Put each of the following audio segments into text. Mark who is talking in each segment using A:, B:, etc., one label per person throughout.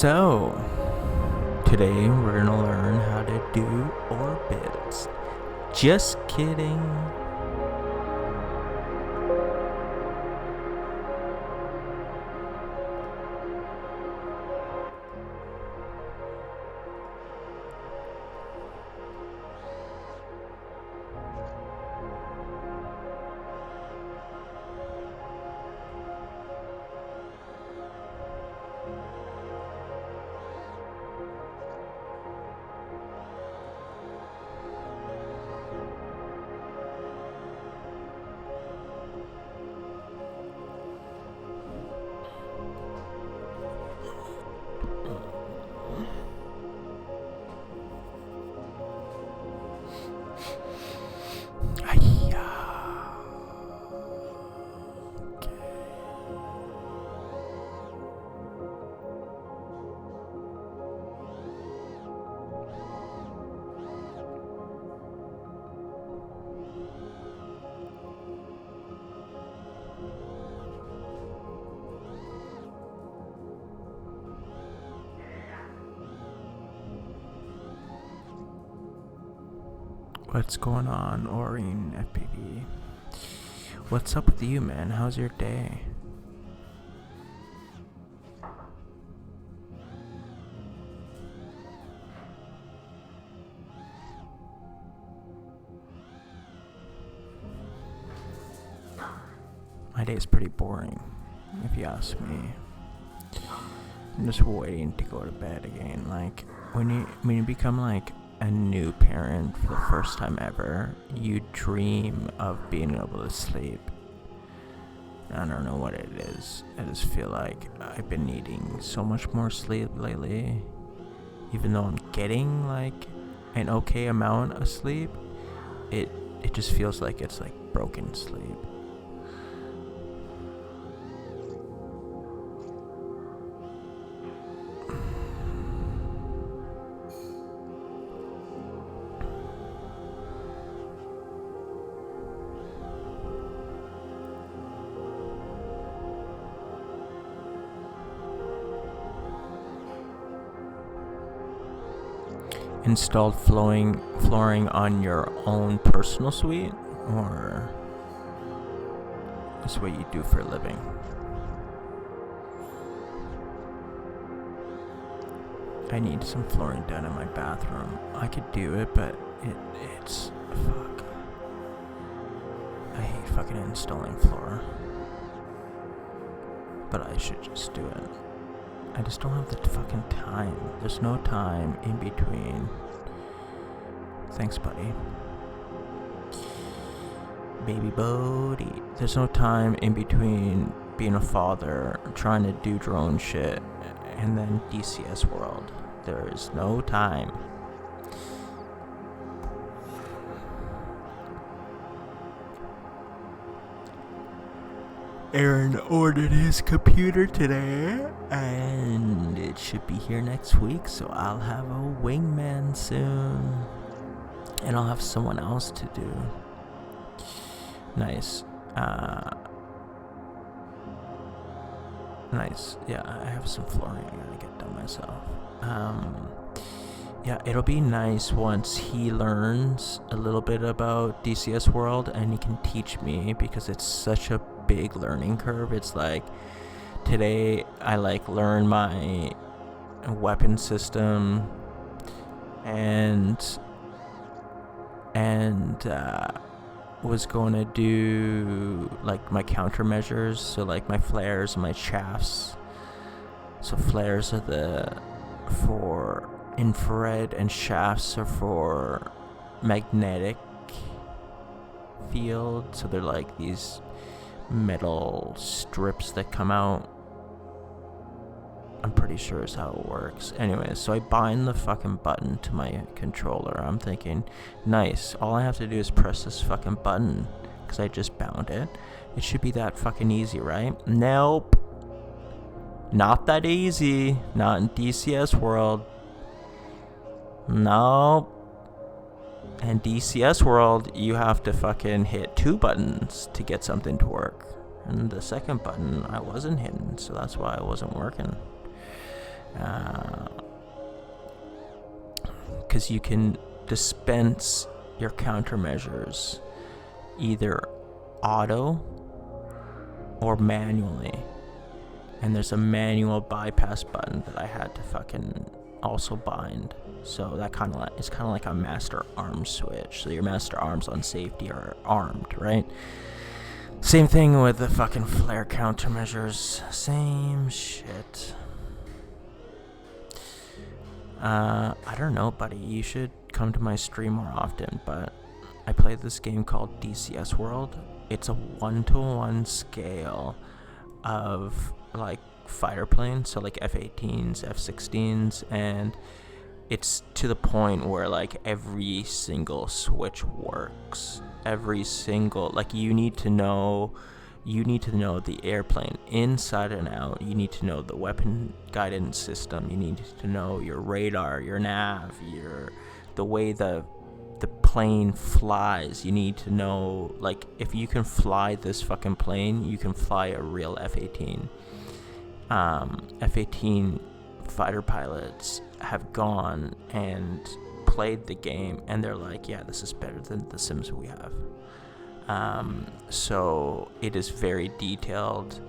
A: So, today we're gonna learn how to do orbits. Just kidding. What's going on, Oreen FPV? What's up with you, man? How's your day? My day's pretty boring, if you ask me. I'm just waiting to go to bed again. Like, when you become like a new parent for the first time ever, you dream of being able to sleep. I don't know what it is. I just feel like I've been needing so much more sleep lately. Even though I'm getting like an okay amount of sleep, it just feels like it's like broken sleep. Installed flooring on your own personal suite, or is what you do for a living? I need some flooring done in my bathroom. I could do it, but it's fuck. I hate fucking installing floor, but I should just do it. I just don't have the fucking time. There's no time in between. Thanks, buddy. Baby Bodie. There's no time in between being a father, trying to do drone shit, and then DCS World. There is no time. Aaron ordered his computer today, and it should be here next week, so I'll have a wingman soon. And I'll have someone else to do. Nice. Nice. Yeah, I have some flooring I gotta get done myself. Yeah, it'll be nice once he learns a little bit about DCS World and he can teach me, because it's such a big learning curve. It's like today I like learn my weapon system and was going to do like my countermeasures, so like my flares and my shafts. So flares are for infrared, and shafts are for magnetic field. So they're like these metal strips that come out. I'm pretty sure is how it works. Anyways, so I bind the fucking button to my controller. I'm thinking, nice, all I have to do is press this fucking button, because I just bound it. It should be that fucking easy, right? Nope. Not that easy. Not in DCS World. Nope. And DCS World, you have to fucking hit 2 buttons to get something to work. And the second button I wasn't hitting, so that's why it wasn't working. Because you can dispense your countermeasures either auto or manually. And there's a manual bypass button that I had to fucking also bind. So that it's kind of like a master arms switch. So your master arms on safety are armed, right? Same thing with the fucking flare countermeasures. Same shit. I don't know, buddy. You should come to my stream more often, but I play this game called DCS World. It's a 1-to-1 scale of like fighter planes, so like F-18s, F-16s, and it's to the point where like every single switch works. Every single, like, you need to know the airplane inside and out. You need to know the weapon guidance system. You need to know your radar, your nav, the way the plane flies. You need to know, like, if you can fly this fucking plane, you can fly a real F-18. F-18 fighter pilots have gone and played the game, and they're like, yeah, this is better than the Sims we have. So it is very detailed.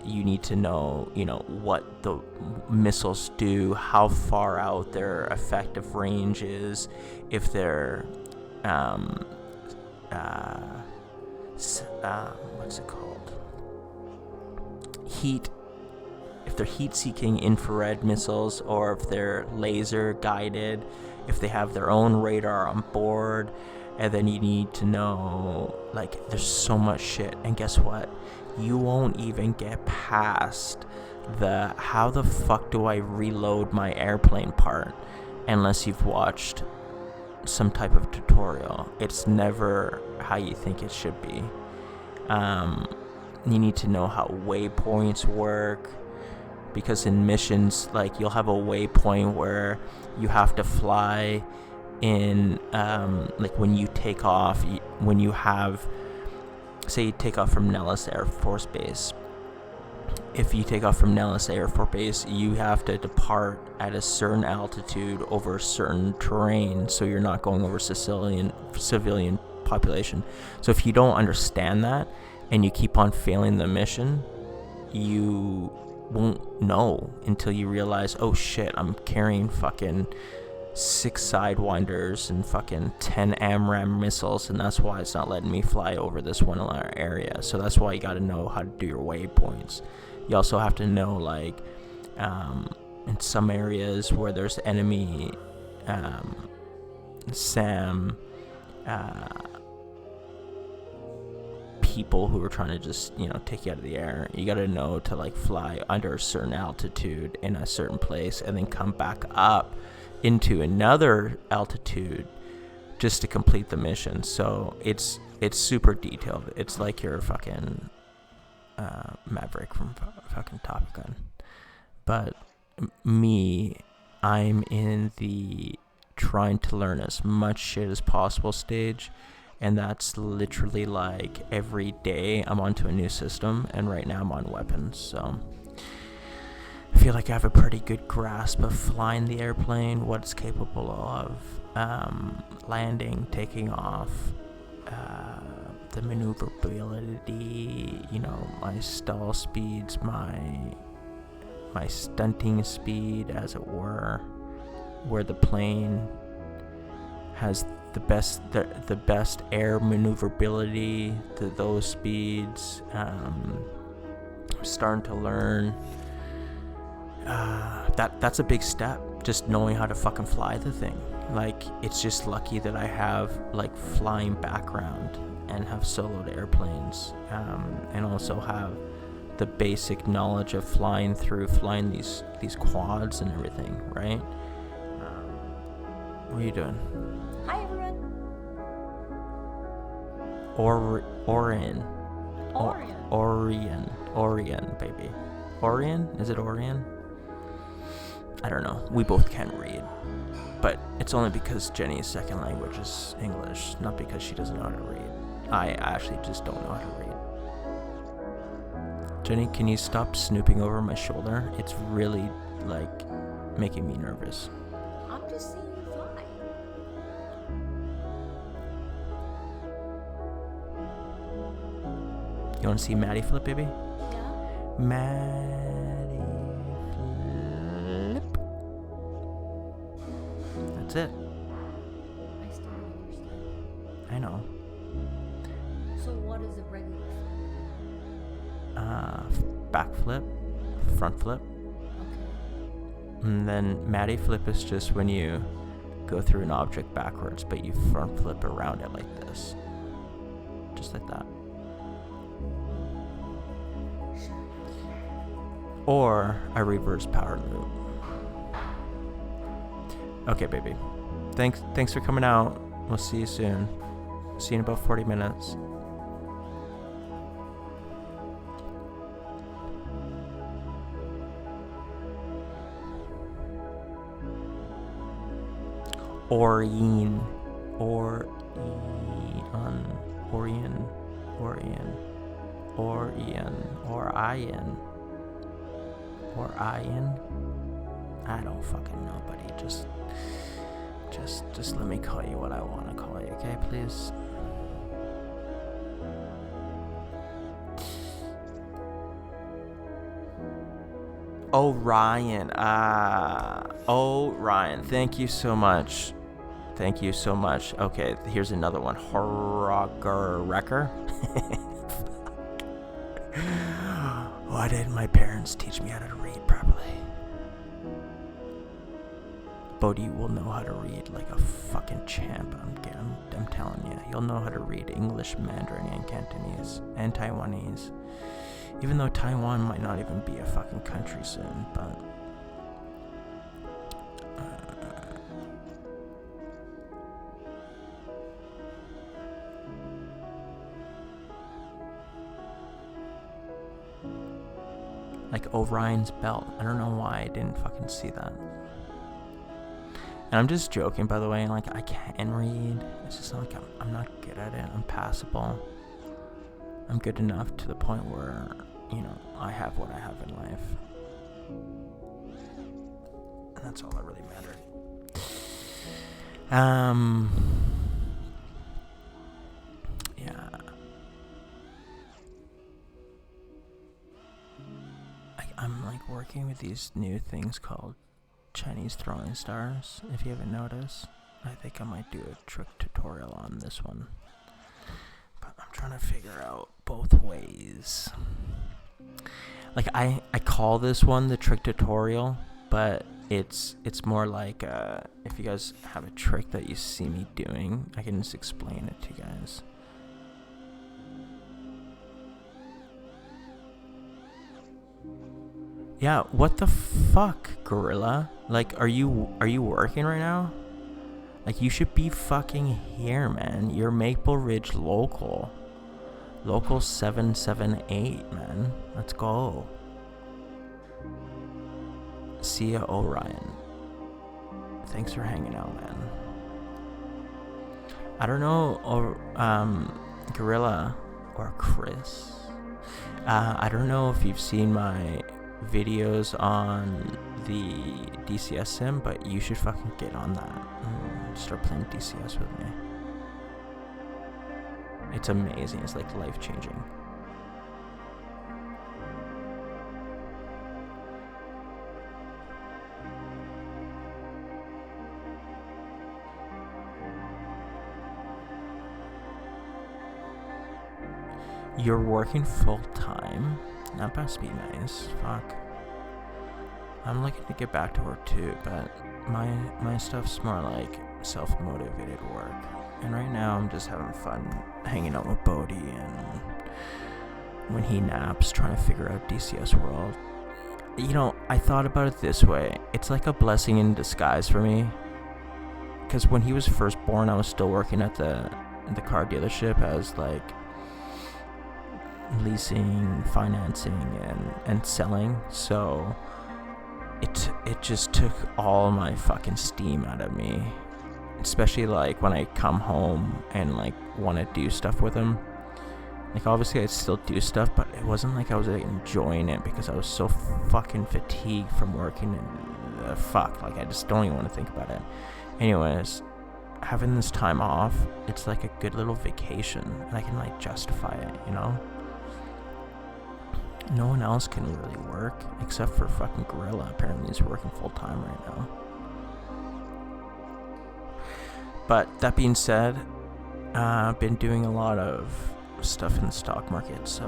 A: You need to know, what the missiles do, how far out their effective range is, if they're, what's it called? If they're heat-seeking infrared missiles, or if they're laser guided, if they have their own radar on board. And then you need to know, like, there's so much shit. And guess what? You won't even get past the how the fuck do I reload my airplane part unless you've watched some type of tutorial. It's never how you think it should be. You need to know how waypoints work, because in missions, like, you'll have a waypoint where you have to fly in, like, when you take off, when you have, say you take off from Nellis Air Force Base. If you take off from Nellis Air Force Base, you have to depart at a certain altitude over certain terrain, so you're not going over civilian population. So if you don't understand that, and you keep on failing the mission, you won't know until you realize, oh shit, I'm carrying fucking 6 Sidewinders and fucking 10 AMRAAM missiles, and that's why it's not letting me fly over this one area. So that's why you got to know how to do your waypoints. You also have to know, like, in some areas where there's enemy SAM people who are trying to just, take you out of the air, you got to know to, like, fly under a certain altitude in a certain place and then come back up into another altitude just to complete the mission. So it's super detailed. It's like your fucking Maverick from fucking Top Gun. But I'm in the trying to learn as much shit as possible stage, and that's literally like every day I'm onto a new system, and right now I'm on weapons, so I feel like I have a pretty good grasp of flying the airplane, what it's capable of, landing, taking off, the maneuverability, my stall speeds, my stunting speed, as it were, where the plane has the best air maneuverability, those speeds. I'm starting to learn. That's a big step, just knowing how to fucking fly the thing. Like, it's just lucky that I have, like, flying background and have soloed airplanes, and also have the basic knowledge of flying these quads and everything, right? What are you doing?
B: Hi, everyone.
A: Orion, baby. Orion? Is it Orion? I don't know. We both can't read. But it's only because Jenny's second language is English, not because she doesn't know how to read. I actually just don't know how to read. Jenny, can you stop snooping over my shoulder? It's really like making me nervous.
B: I'm just seeing you fly.
A: You want to see Maddie flip, baby?
B: Yeah.
A: Maddie flip. That's it.
B: I still don't understand.
A: I know.
B: So what is a regular
A: Back flip, front flip.
B: Okay.
A: And then Maddie flip is just when you go through an object backwards, but you front flip around it like this. Just like that.
B: Sure.
A: Or a reverse power loop. Okay, baby. Thanks for coming out. We'll see you soon. See you in about 40 minutes. Orion. I don't fucking know, buddy. Just let me call you what I want to call you, okay, please? Orion. Ryan. Thank you so much. Okay, here's another one. Wrecker. Why didn't my parents teach me how to read properly? Bodhi will know how to read like a fucking champ. I'm telling you. He'll know how to read English, Mandarin, and Cantonese, and Taiwanese. Even though Taiwan might not even be a fucking country soon, but... like Orion's belt. I don't know why I didn't fucking see that. And I'm just joking, by the way. Like, I can read. It's just like I'm not good at it. I'm passable. I'm good enough to the point where, you know, I have what I have in life. And that's all that really mattered. Yeah. I'm like working with these new things called Chinese throwing stars, if you haven't noticed. I think I might do a trick tutorial on this one. But I'm trying to figure out both ways. Like I call this one the trick tutorial, but it's more like if you guys have a trick that you see me doing, I can just explain it to you guys. Yeah, what the fuck, Gorilla? Like, are you working right now? Like, you should be fucking here, man. You're Maple Ridge local. Local 778, man. Let's go. See ya, Orion. Thanks for hanging out, man. I don't know, Gorilla or Chris. I don't know if you've seen my videos on the DCS sim, but you should fucking get on that and start playing DCS with me. It's amazing. It's like life-changing. You're working full-time? That must be nice. Fuck. I'm looking to get back to work too, but my stuff's more like self-motivated work. And right now I'm just having fun hanging out with Bodhi, and when he naps, trying to figure out DCS World. You know, I thought about it this way. It's like a blessing in disguise for me. Because when he was first born, I was still working at the car dealership as like leasing, financing, and selling. So it just took all my fucking steam out of me, especially like when I come home and like want to do stuff with him, Like, obviously I'd still do stuff, but it wasn't like I was like enjoying it because I was so fucking fatigued from working and fuck, like I just don't even want to think about it. Anyways, having this time off, it's like a good little vacation, and I can like justify it, you know? No one else can really work except for fucking Gorilla. Apparently he's working full time right now. But that being said, I've been doing a lot of stuff in the stock market, so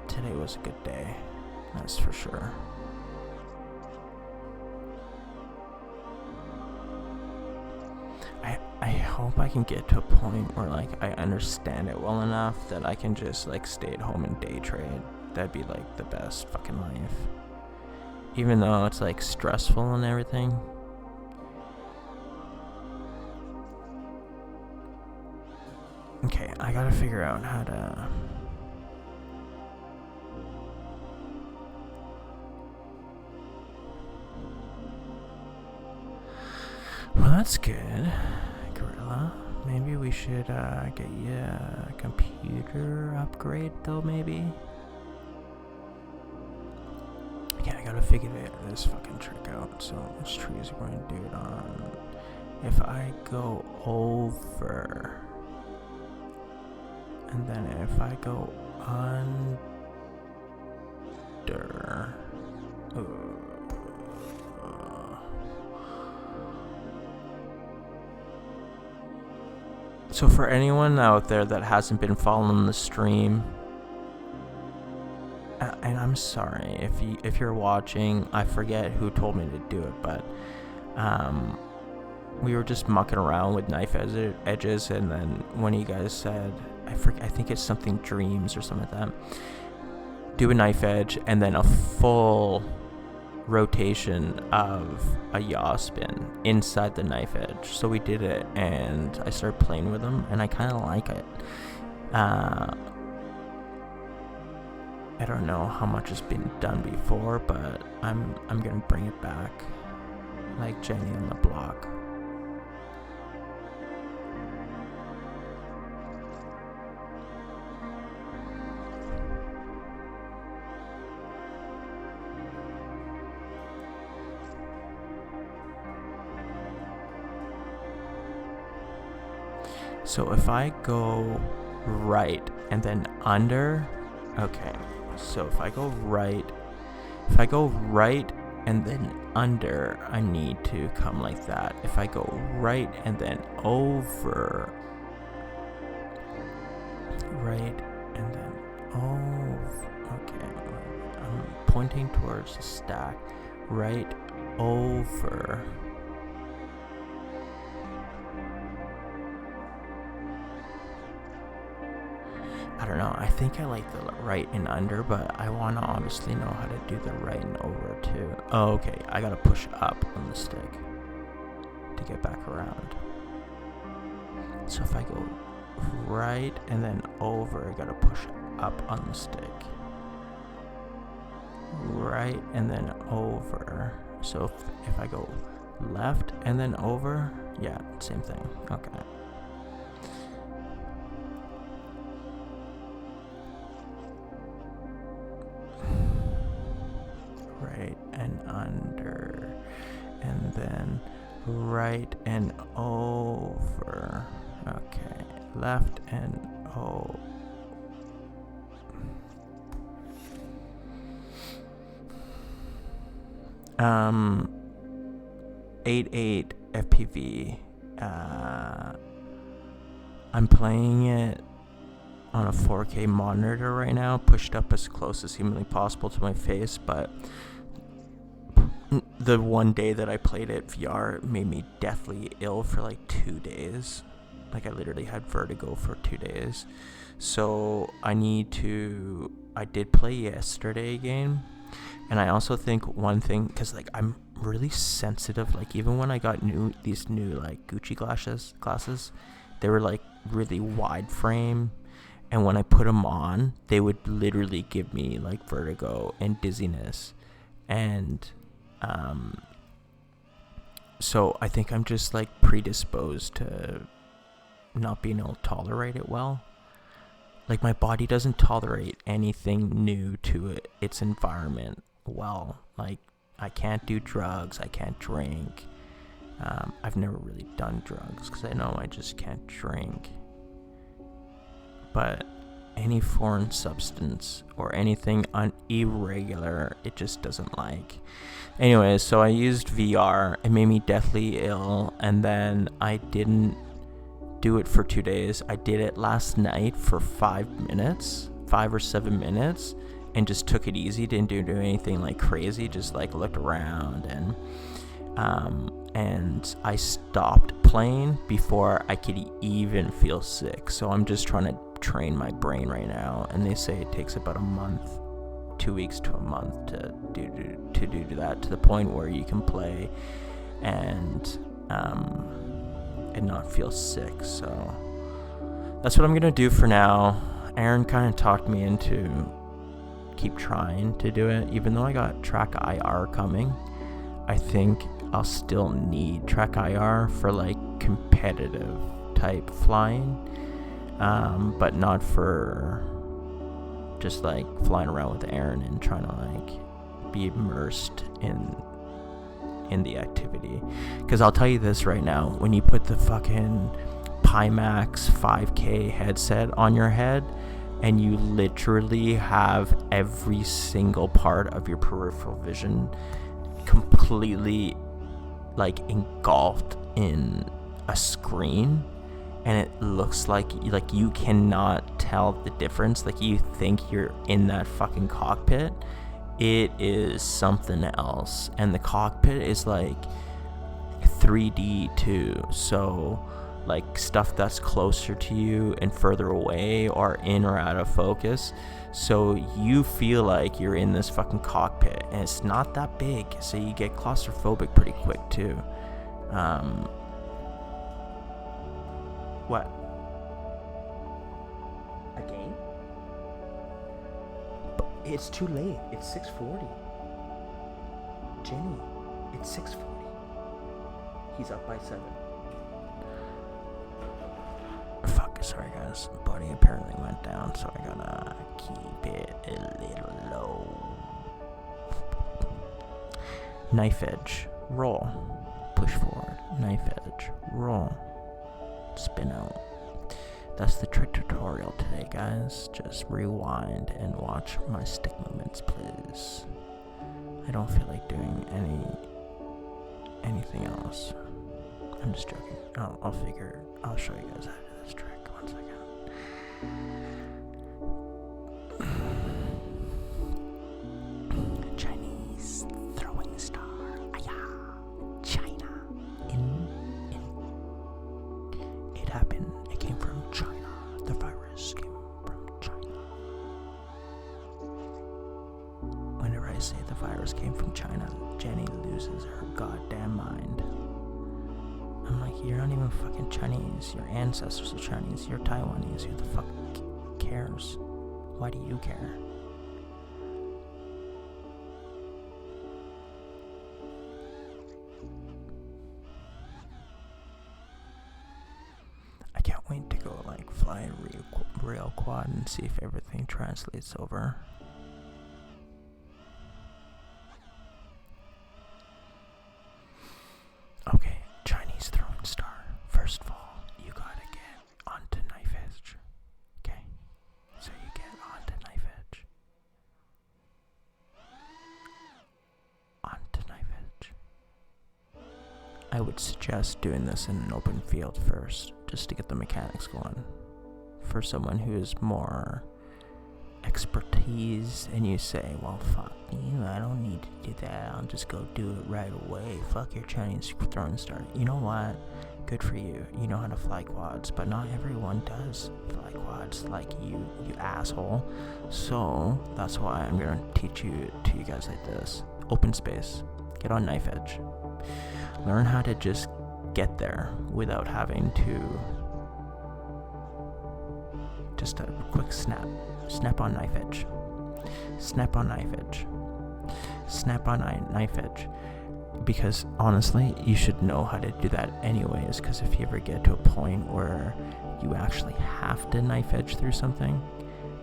A: today was a good day, that's for sure. I hope I can get to a point where like I understand it well enough that I can just like stay at home and day trade. That'd be like the best fucking life. Even though it's like stressful and everything. Okay, I gotta figure out how to... Well, that's good, Gorilla. Maybe we should get you a computer upgrade, though, maybe? Yeah, I gotta figure this fucking trick out. So, which trees are going to do it on? If I go over... And then if I go under... So for anyone out there that hasn't been following the stream, and I'm sorry if you're watching, I forget who told me to do it, but we were just mucking around with knife edges, and then when you guys said, I think it's something dreams or something like that, do a knife edge and then a full rotation of a yaw spin inside the knife edge. So we did it, and I started playing with them, and I kind of like it. I don't know how much has been done before, but I'm gonna bring it back, like Jenny on the Block. So if I go right and then under, okay, so if I go right and then under, I need to come like that. If I go right and then over, right and then over, okay, I'm pointing towards the stack, right over. I don't know, I think I like the right and under, but I want to obviously know how to do the right and over too. Oh, okay, I gotta push up on the stick to get back around. So if I go right and then over, I gotta push up on the stick. Right and then over. So if I go left and then over, yeah, same thing. Okay. Right and under, and then right and over. Okay, left and over. 8.8 FPV. I'm playing it on a 4K monitor right now, pushed up as close as humanly possible to my face, but the one day that I played it VR made me deathly ill for like 2 days. Like I literally had vertigo for 2 days. So I did play yesterday again. And I also think one thing, because like I'm really sensitive, like even when I got these new like Gucci glasses, they were like really wide frame. And when I put them on, they would literally give me like vertigo and dizziness. And so I think I'm just like predisposed to not being able to tolerate it well. like my body doesn't tolerate anything new to its environment well. Like I can't do drugs, I can't drink. I've never really done drugs because I know I just can't drink. But any foreign substance or anything irregular, it just doesn't like. Anyways, so I used VR. It made me deathly ill, and then I didn't do it for 2 days. I did it last night for 5 or 7 minutes, and just took it easy. Didn't do anything like crazy. Just like looked around, and I stopped playing before I could even feel sick. So I'm just trying to train my brain right now, and they say it takes about a month, 2 weeks to a month to do that, to the point where you can play and not feel sick. So that's what I'm gonna do for now. Aaron kind of talked me into keep trying to do it, even though I got track IR coming. I think I'll still need track IR for like competitive type flying, but not for just like flying around with Aaron and trying to like be immersed in the activity. Because I'll tell you this right now, when you put the fucking Pimax 5K headset on your head and you literally have every single part of your peripheral vision completely like engulfed in a screen, and it looks like you cannot tell the difference, like you think you're in that fucking cockpit, it is something else. And the cockpit is like 3D too, so like stuff that's closer to you and further away are in or out of focus, so you feel like you're in this fucking cockpit, and it's not that big, so you get claustrophobic pretty quick too. What? Again? But it's too late. It's 6:40. Jenny, it's 6:40. He's up by 7. Fuck, sorry guys. Buddy apparently went down, so I gotta keep it a little low. Knife edge, roll, push forward, knife edge, roll, spin out. That's the trick tutorial today, guys. Just rewind and watch my stick movements, please. I don't feel like doing anything else. I'm just joking. I'll show you guys how to do this trick. 1 second. Chinese throwing star. China. It happened. It came from China. The virus came from China. Whenever I say the virus came from China, Jenny loses her goddamn mind. I'm like, you're not even fucking Chinese. Your ancestors are Chinese. You're Taiwanese. Who the fuck cares? Why do you care? I can't wait to go like fly a real quad and see if everything translates over. Okay, Chinese throwing star. First of all, you gotta get onto knife edge. Okay? So you get onto knife edge. Onto knife edge. I would suggest doing this in an open field first, just to get the mechanics going. For someone who is more expertise, and you say, well, fuck you, I don't need to do that, I'll just go do it right away. Fuck your Chinese throwing star. You know what? Good for you. You know how to fly quads, but not everyone does fly quads like you asshole. So that's why I'm gonna teach you guys like this. Open space. Get on knife edge. Learn how to just get there without having to just a quick snap. Snap on knife edge. Snap on knife edge. Snap on knife edge. Because honestly, you should know how to do that anyways, because if you ever get to a point where you actually have to knife edge through something,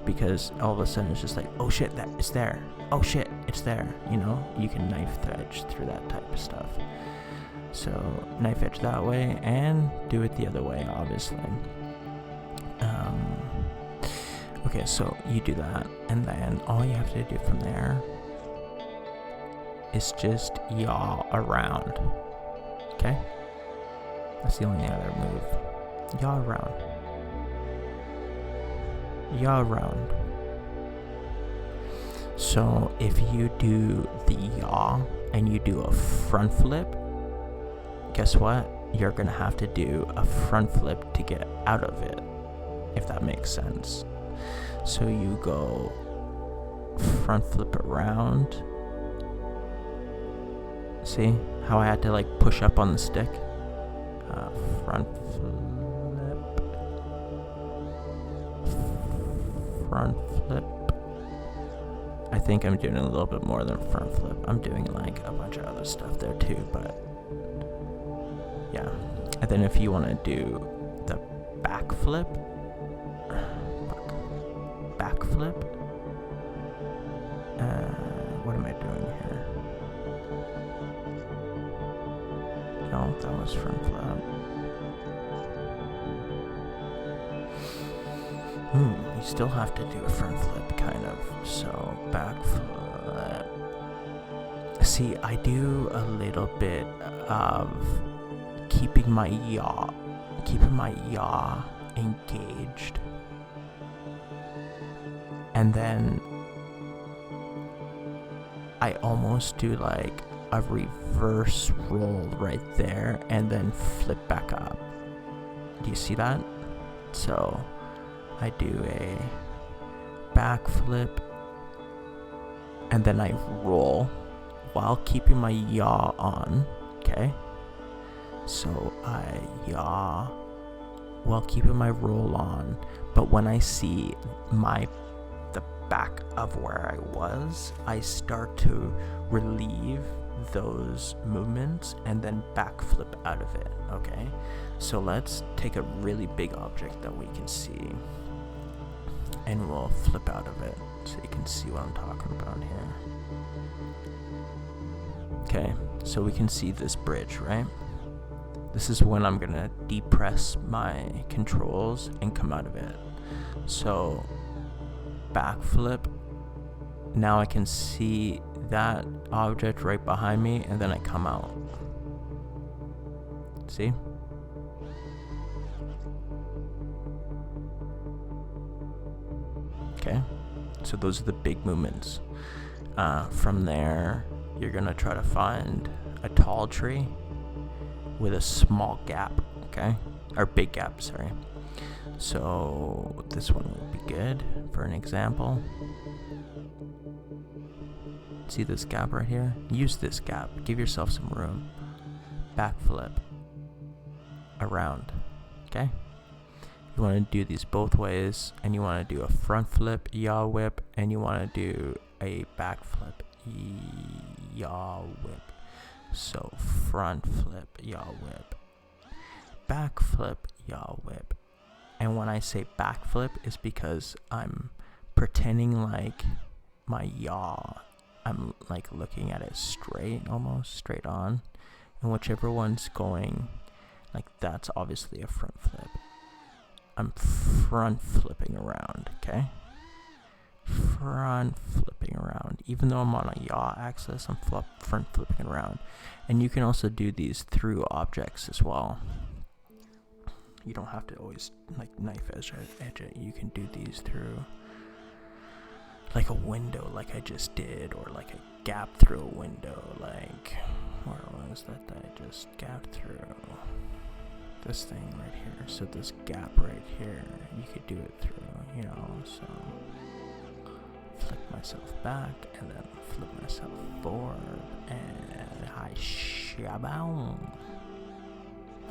A: because all of a sudden it's just like, oh shit, that it's there. Oh shit, it's there. You know, you can knife edge through that type of stuff. So knife edge that way and do it the other way, obviously. Okay, so you do that, and then all you have to do from there is just yaw around. Okay? That's the only other move. Yaw around. Yaw around. So if you do the yaw and you do a front flip, guess what? You're gonna have to do a front flip to get out of it, if that makes sense. So you go front flip around. See how I had to like push up on the stick? Front flip. Front flip. I think I'm doing a little bit more than front flip. I'm doing like a bunch of other stuff there too, but yeah. And then if you want to do the back flip, what am I doing here? No, that was front flip. You still have to do a front flip, kind of. So back flip. See, I do a little bit of keeping my yaw engaged, and then I almost do like a reverse roll right there and then flip back up. Do you see that? So I do a back flip and then I roll while keeping my yaw on. Okay, so I yaw while keeping my roll on, but when I see the back of where I was, I start to relieve those movements and then backflip out of it. Okay, so let's take a really big object that we can see and we'll flip out of it so you can see what I'm talking about here. Okay, so we can see this bridge, right? This is when I'm gonna depress my controls and come out of it. So backflip, now I can see that object right behind me and then I come out. See? Okay, so those are the big movements. From there, you're gonna try to find a tall tree with a small gap, okay? Or big gap, sorry. So this one would be good for an example. See this gap right here? Use this gap. Give yourself some room. Backflip. Around. Okay? You want to do these both ways, and you want to do a front flip, yaw whip, and you want to do a back flip, yaw whip. So front flip, yaw whip, back flip, yaw whip. And when I say back flip, it's because I'm pretending like my yaw, I'm like looking at it straight, almost straight on, and whichever one's going, like that's obviously a front flip. I'm front flipping around, okay? Front flipping around. Even though I'm on a yaw axis, I'm front flipping around. And you can also do these through objects as well. You don't have to always like knife edge it. You can do these through like a window, like I just did, or like a gap through a window. Like, where was that I just gapped through? This thing right here. So this gap right here, you could do it through, you know. So flip myself back and then flip myself forward and hi shabow.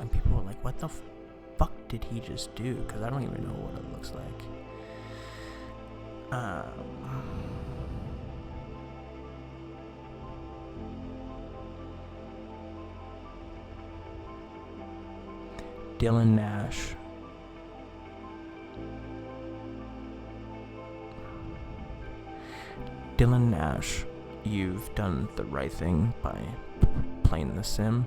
A: And people were like, what the fuck did he just do? Because I don't even know what it looks like. Dylan Nash. Dylan Nash, you've done the right thing by playing the sim.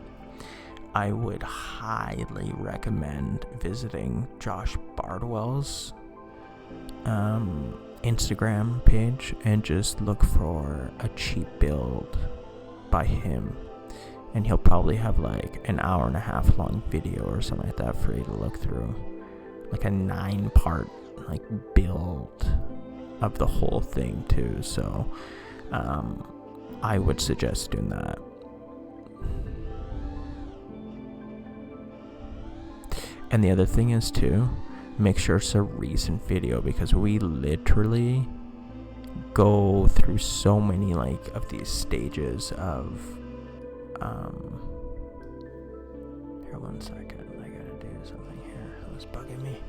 A: I would highly recommend visiting Josh Bardwell's Instagram page and just look for a cheap build by him, and he'll probably have like an hour and a half long video or something like that for you to look through, like a 9-part like build of the whole thing too. So I would suggest doing that. And the other thing is too, make sure it's a recent video, because we literally go through so many like of these stages of here, 1 second, I gotta do something here, that was bugging me.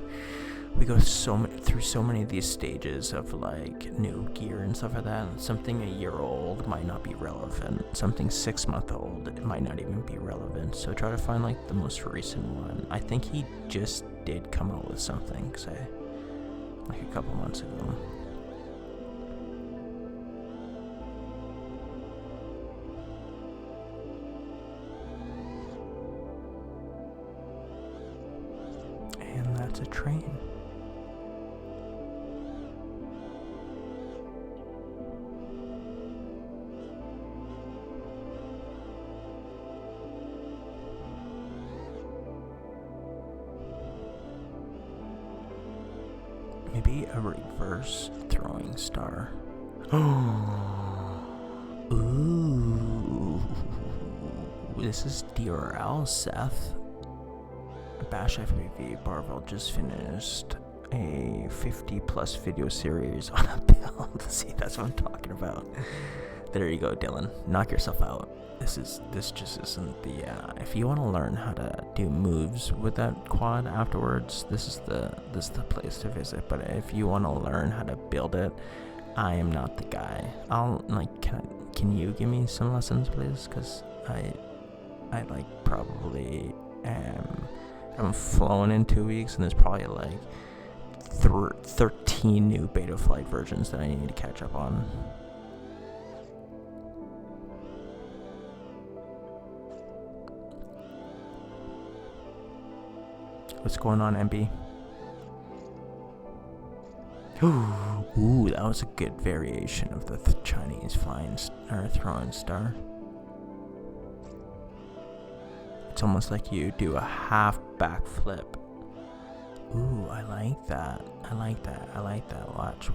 A: We go through so many of these stages of like new gear and stuff like that, and something a year old might not be relevant, something 6 month old, it might not even be relevant. So try to find like the most recent one. I think he just did come out with something, say, like a couple months ago. And that's a train. Maybe a reverse throwing star. Ooh. This is DRL, Seth. Bash FPV Barvel just finished a 50+ video series on a build. See, that's what I'm talking about. There you go, Dylan. Knock yourself out. This just isn't the if you want to learn how to do moves with that quad afterwards, this is the place to visit. But if you want to learn how to build it, I am not the guy. I'll like, can you give me some lessons, please? Because I like probably haven't flown in 2 weeks, and there's probably like 13 new beta flight versions that I need to catch up on. What's going on, MB? Ooh, that was a good variation of the Chinese flying or throwing star. It's almost like you do a half backflip. Ooh, I like that. Watch.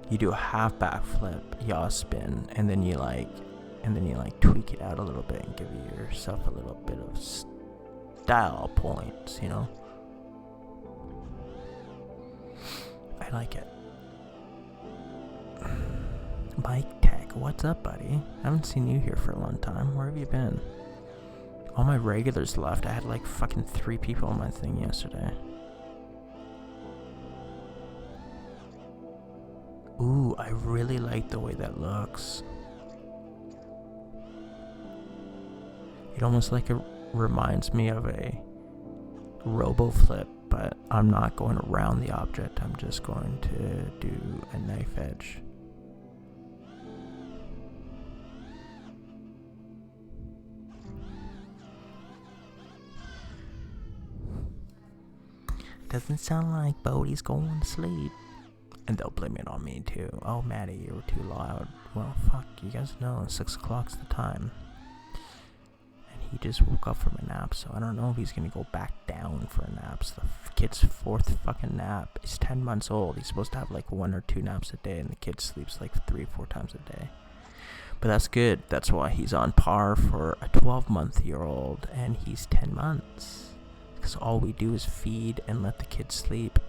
A: You do a half backflip, yaw spin, and then you tweak it out a little bit and give yourself a little bit of style points, you know? I like it. Mike Tech, what's up, buddy? I haven't seen you here for a long time. Where have you been? All my regulars left. I had like fucking 3 people on my thing yesterday. Ooh, I really like the way that looks. It almost like it reminds me of a robo flip, but I'm not going around the object. I'm just going to do a knife edge. Doesn't sound like Bodie's going to sleep. And they'll blame it on me too. Oh, Maddie, you were too loud. Well, fuck, you guys know 6 o'clock's the time. He just woke up from a nap, so I don't know if he's gonna go back down for a nap. It's the kid's 4th fucking nap. He's 10 months old. He's supposed to have like 1 or 2 naps a day, and the kid sleeps like 3 or 4 times a day. But that's good. That's why he's on par for a 12-month-year-old, and he's 10 months. Because all we do is feed and let the kid sleep.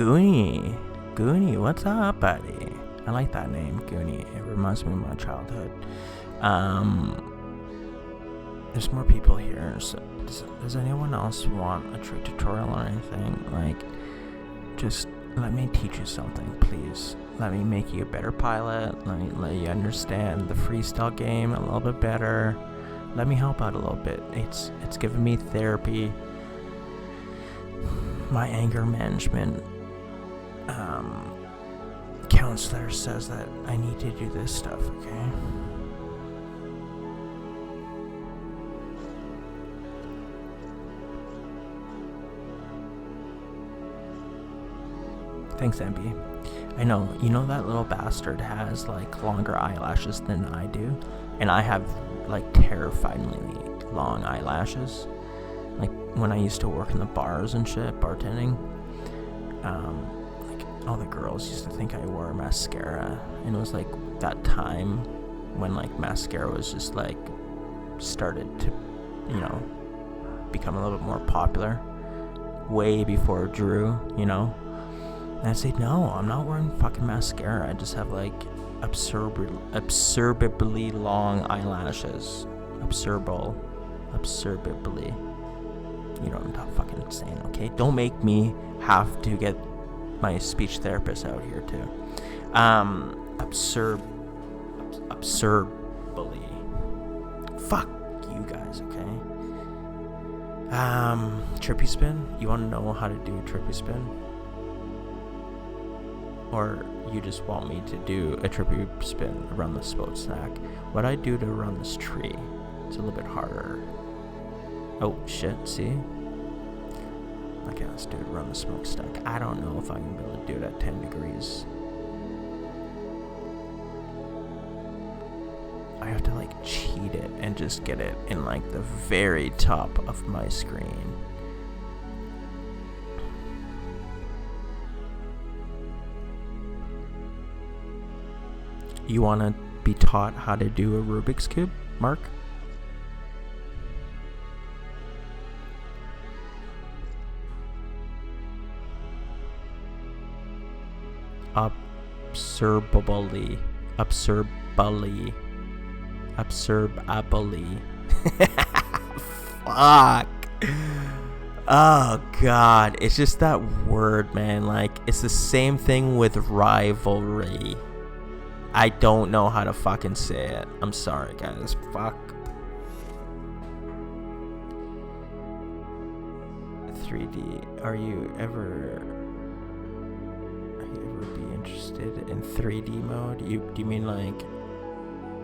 A: Goonie. Goonie, what's up, buddy? I like that name, Goonie. It reminds me of my childhood. There's more people here. So does anyone else want a trick tutorial or anything? Like, just let me teach you something, please. Let me make you a better pilot. Let me let you understand the freestyle game a little bit better. Let me help out a little bit. It's given me therapy. My anger management counselor says that I need to do this stuff, okay? Thanks, MB. I know, you know that little bastard has like longer eyelashes than I do, and I have like terrifyingly long eyelashes. Like when I used to work in the bars and shit, bartending, like all the girls used to think I wore mascara, and it was like that time when like mascara was just like started to, you know, become a little bit more popular, way before Drew, you know. And I'd say, no, I'm not wearing fucking mascara. I just have like absurdly long eyelashes. Absurdly. You know what I'm not fucking saying, okay? Don't make me have to get my speech therapist out here too. Absurdly. Fuck you guys, okay? Trippy spin? You wanna know how to do a trippy spin? Or you just want me to do a trippy spin around the smokestack? What I do to run this tree, it's a little bit harder. Oh shit, see? Okay, let's do it around the smokestack. I don't know if I'm gonna be able to do it at 10 degrees. I have to like cheat it and just get it in like the very top of my screen. You want to be taught how to do a Rubik's Cube, Mark? Absurdly. Fuck. Oh god, it's just that word, man. Like, it's the same thing with rivalry. I don't know how to fucking say it. I'm sorry, guys. Fuck. 3D. Are you ever be interested in 3D mode? Do you mean like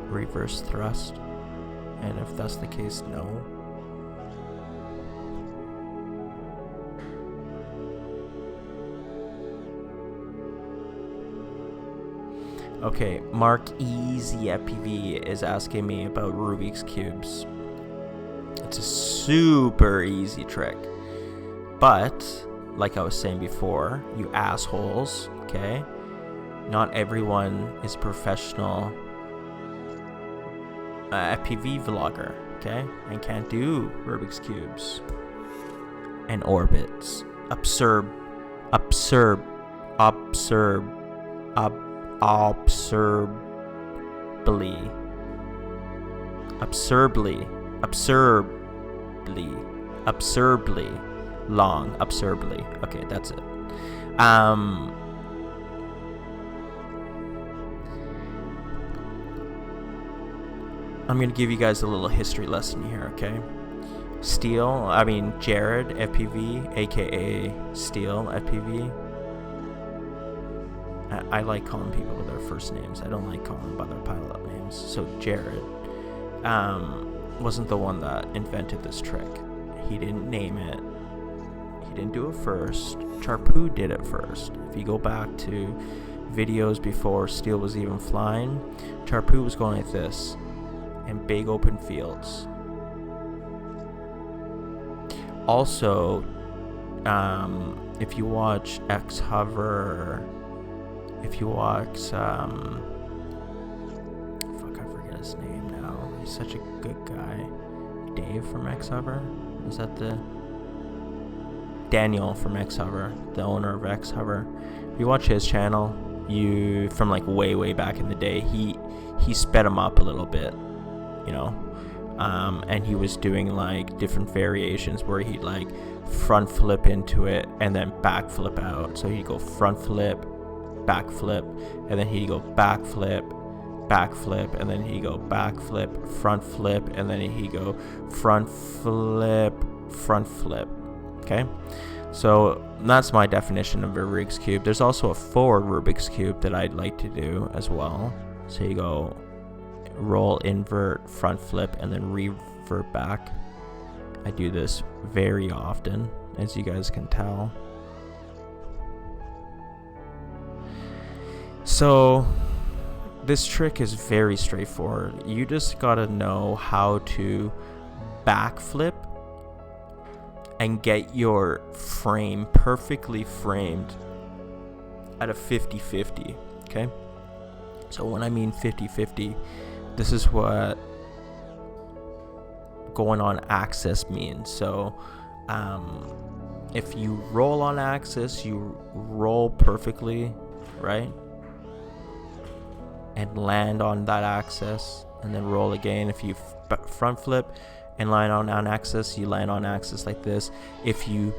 A: reverse thrust? And if that's the case, no. Okay, Mark Easy FPV is asking me about Rubik's Cubes. It's a super easy trick. But, like I was saying before, you assholes, okay? Not everyone is professional FPV vlogger, okay? And can't do Rubik's Cubes and orbits. Absurdly. Long. Absurdly. Okay, that's it. I'm gonna give you guys a little history lesson here, okay? Jared FPV, aka Steel FPV. I like calling people by their first names. I don't like calling them by their pilot names. So Jared wasn't the one that invented this trick. He didn't name it. He didn't do it first. Charpoo did it first. If you go back to videos before Steel was even flying, Charpoo was going like this in big open fields. Also, if you watch X-Hover, if you watch, fuck, I forget his name now. He's such a good guy. Dave from X-Hover? Is that the... Daniel from X Hover, the owner of X Hover. If you watch his channel, you from like way back in the day, he sped him up a little bit, you know, and he was doing like different variations where he'd like front flip into it and then back flip out. So he'd go front flip, back flip, and then he'd go back flip, and then he'd go back flip, front flip, and then he'd go front flip. Okay, so that's my definition of a Rubik's Cube. There's also a forward Rubik's Cube that I'd like to do as well. So you go roll, invert, front flip, and then revert back. I do this very often, as you guys can tell. So this trick is very straightforward. You just gotta know how to backflip and get your frame perfectly framed at a 50-50, okay? So when I mean 50-50, this is what going on axis means. So if you roll on axis, you roll perfectly, right? And land on that axis, and then roll again. If you front flip and land on axis, you land on axis like this. If you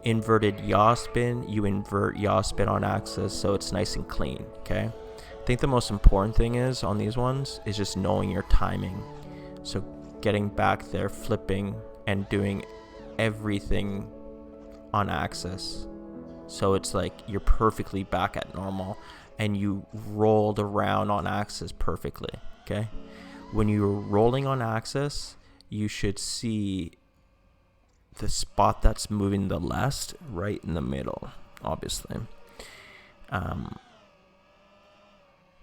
A: inverted yaw spin, you invert yaw spin on axis, so it's nice and clean, okay? I think the most important thing is on these ones is just knowing your timing. So getting back there, flipping, and doing everything on axis. So it's like you're perfectly back at normal and you rolled around on axis perfectly, okay? When you're rolling on axis, you should see the spot that's moving the less right in the middle, obviously.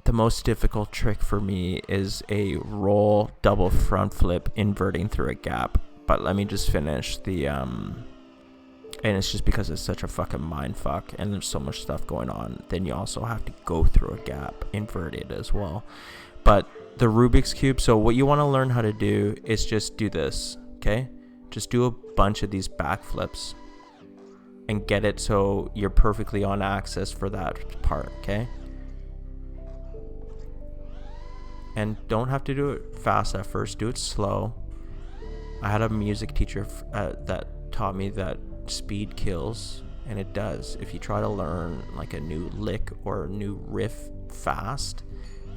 A: The most difficult trick for me is a roll double front flip inverting through a gap. But let me just finish the and it's just because it's such a fucking mind fuck and there's so much stuff going on. Then you also have to go through a gap, invert it as well. But the Rubik's Cube, so what you want to learn how to do is just do this, okay? Just do a bunch of these backflips and get it so you're perfectly on axis for that part, okay? And don't have to do it fast at first, do it slow. I had a music teacher that taught me that speed kills, and it does. If you try to learn like a new lick or a new riff fast,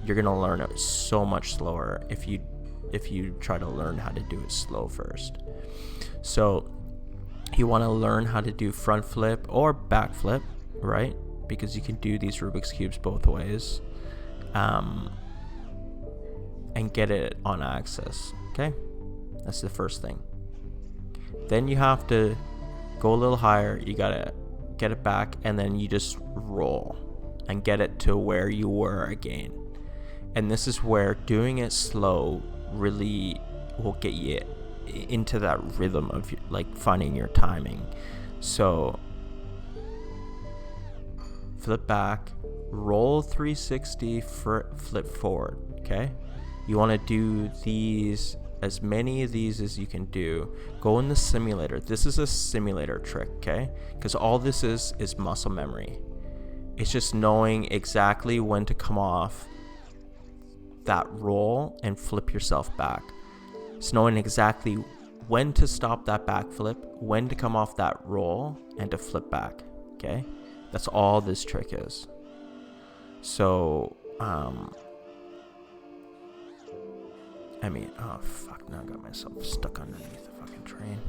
A: you're gonna learn it so much slower if you try to learn how to do it slow first. So you want to learn how to do front flip or back flip, right? Because you can do these Rubik's Cubes both ways, and get it on axis, okay? That's the first thing. Then you have to go a little higher. You gotta get it back, and then you just roll and get it to where you were again. And this is where doing it slow really will get you into that rhythm of like finding your timing. So flip back, roll 360, flip forward, okay? You want to do these, as many of these as you can do. Go in the simulator. This is a simulator trick, okay? Because all this is muscle memory. It's just knowing exactly when to come off that roll and flip yourself back. It's knowing exactly when to stop that back flip, when to come off that roll, and to flip back, okay? That's all this trick is. So, I mean, oh fuck, now I got myself stuck underneath the fucking train.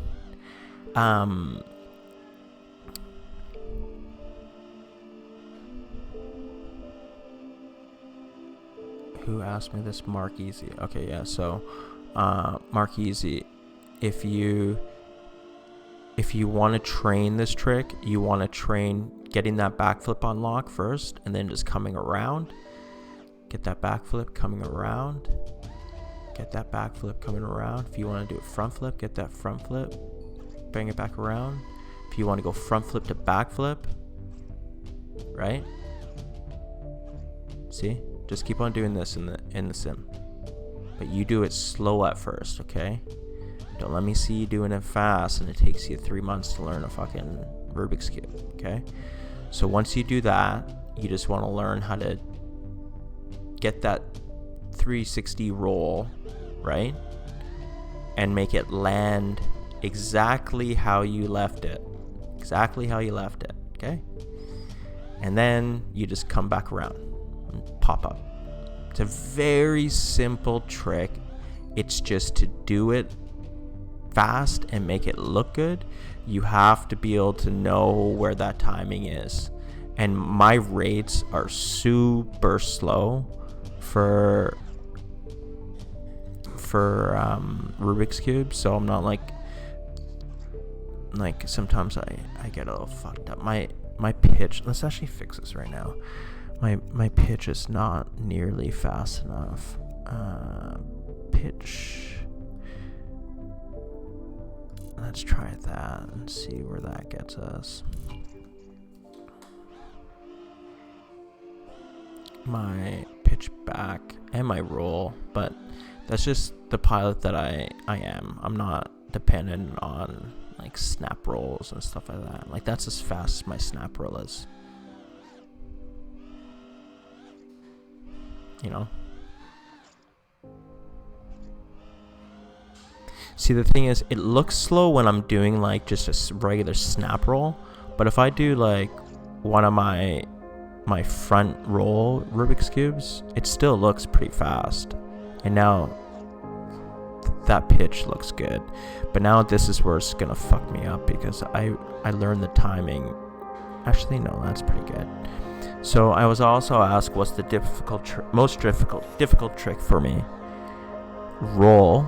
A: Who asked me this? Mark Easy. Okay, yeah, so Mark Easy, if you want to train this trick, you want to train getting that backflip on lock first, and then just coming around. Get that backflip coming around. Get that backflip coming around. If you want to do a front flip, get that front flip. Bring it back around. If you want to go front flip to backflip, right? See? Just keep on doing this in the sim. But you do it slow at first, okay? Don't let me see you doing it fast and it takes you 3 months to learn a fucking Rubik's Cube, okay? So once you do that, you just want to learn how to get that 360 roll, right? And make it land exactly how you left it. Exactly how you left it, okay? And then you just come back around and pop up. It's a very simple trick. It's just to do it fast and make it look good. You have to be able to know where that timing is. And my rates are super slow for Rubik's Cube, so I'm not like sometimes I get a little fucked up. My pitch, let's actually fix this right now. My pitch is not nearly fast enough. Pitch. Let's try that and see where that gets us. My pitch back and my roll, but that's just the pilot that I am. I'm not dependent on like snap rolls and stuff like that. Like that's as fast as my snap roll is. You know? See, the thing is, it looks slow when I'm doing like just a regular snap roll, but if I do like one of my front roll Rubik's Cubes, it still looks pretty fast. And now that pitch looks good, but now this is where it's gonna fuck me up because I learned the timing. Actually, no, that's pretty good. So I was also asked, what's the most difficult trick for me? Roll,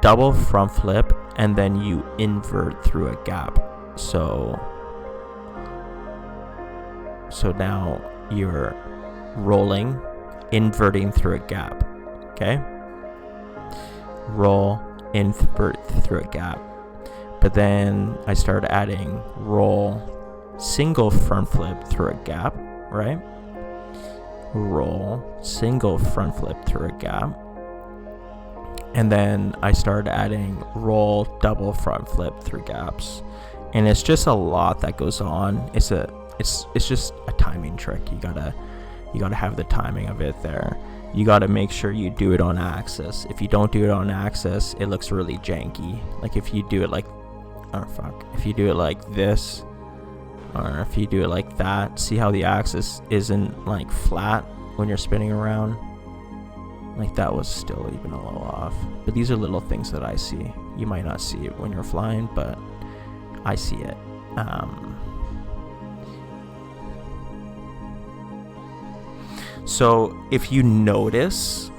A: double front flip, and then you invert through a gap. So now you're rolling, inverting through a gap. Okay? Roll, invert through a gap. But then I started adding roll, single front flip through a gap, right? Roll, single front flip through a gap. And then I started adding roll, double front flip through gaps. And it's just a lot that goes on. It's just a timing trick. You gotta have the timing of it there. You gotta make sure you do it on axis. If you don't do it on axis, it looks really janky. Like if you do it like, if you do it like this, or if you do it like that, see how the axis isn't like flat when you're spinning around? Like that was still even a little off. But these are little things that I see. You might not see it when you're flying, but I see it. So if you notice,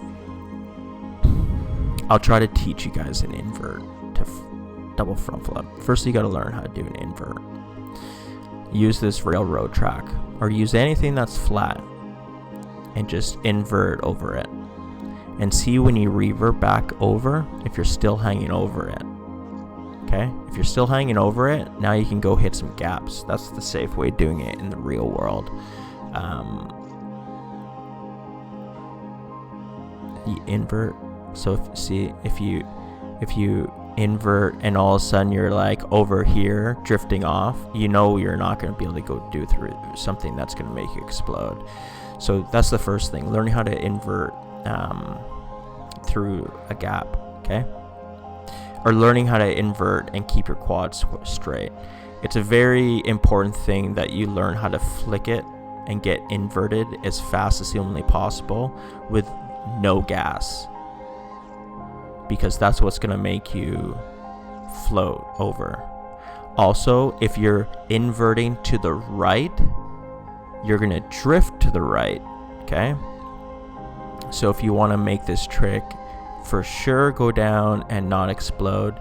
A: I'll try to teach you guys an invert to double front flip. First, you got to learn how to do an invert. Use this railroad track or use anything that's flat and just invert over it. And see when you revert back over, if you're still hanging over it. Okay? If you're still hanging over it, now you can go hit some gaps. That's the safe way of doing it in the real world. You invert. So if you invert and all of a sudden you're like over here drifting off, you know you're not going to be able to go do through something that's going to make you explode. So that's the first thing, learning how to invert through a gap, okay? Or learning how to invert and keep your quads straight. It's a very important thing that you learn how to flick it and get inverted as fast as humanly possible with no gas, because that's what's going to make you float over. Also, if you're inverting to the right, you're going to drift to the right, okay? So if you want to make this trick for sure go down and not explode,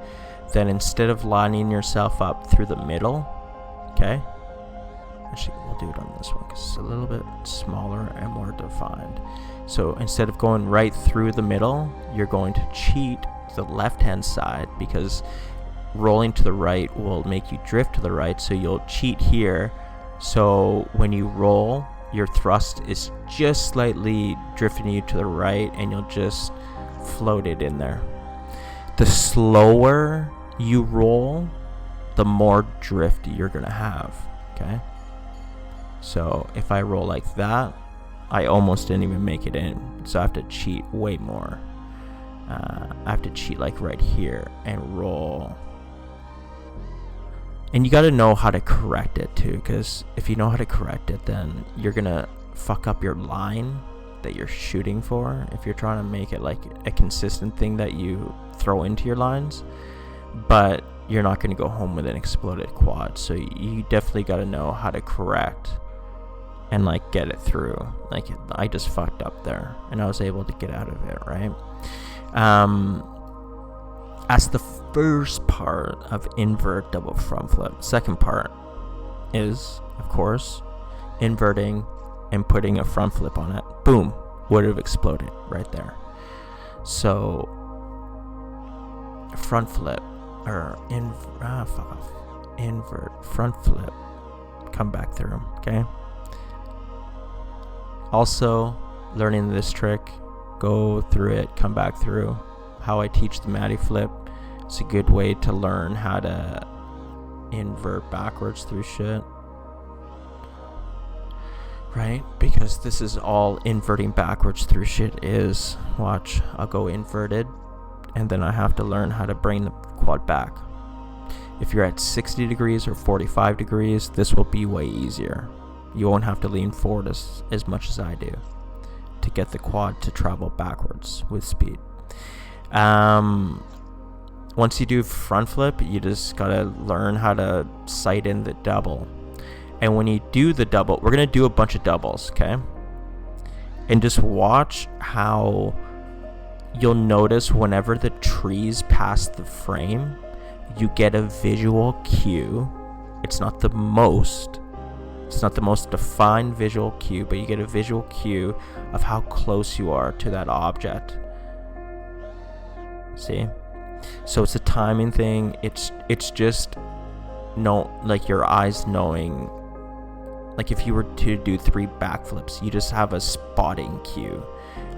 A: then instead of lining yourself up through the middle, okay? Actually, we'll do it on this one because it's a little bit smaller and more defined. So instead of going right through the middle, you're going to cheat the left-hand side, because rolling to the right will make you drift to the right, so you'll cheat here. So when you roll, your thrust is just slightly drifting you to the right, and you'll just floated in there. The slower you roll, the more drift you're gonna have, okay? So if I roll like that, I almost didn't even make it in, so I have to cheat way more. I have to cheat like right here and roll. And you gotta know how to correct it too, because if you know how to correct it, then you're gonna fuck up your line that you're shooting for if you're trying to make it like a consistent thing that you throw into your lines, but you're not going to go home with an exploded quad. So you definitely got to know how to correct and like get it through. Like I just fucked up there and I was able to get out of it, right? As the first part of invert double front flip, second part is of course inverting and putting a front flip on it. Boom, would have exploded right there. So front flip or invert, front flip, come back through, okay? Also, learning this trick, go through it, come back through. How I teach the Matty flip, it's a good way to learn how to invert backwards through shit. Right? Because this is all inverting backwards through shit is. Watch, I'll go inverted, and then I have to learn how to bring the quad back. If you're at 60 degrees or 45 degrees, this will be way easier. You won't have to lean forward as much as I do to get the quad to travel backwards with speed. Once you do front flip, you just gotta learn how to sight in the double. And when you do the double, we're going to do a bunch of doubles, okay? And just watch how you'll notice whenever the trees pass the frame, you get a visual cue. It's not the most defined visual cue, but you get a visual cue of how close you are to that object. See? So it's a timing thing. It's just like your eyes knowing. Like if you were to do 3 backflips, you just have a spotting cue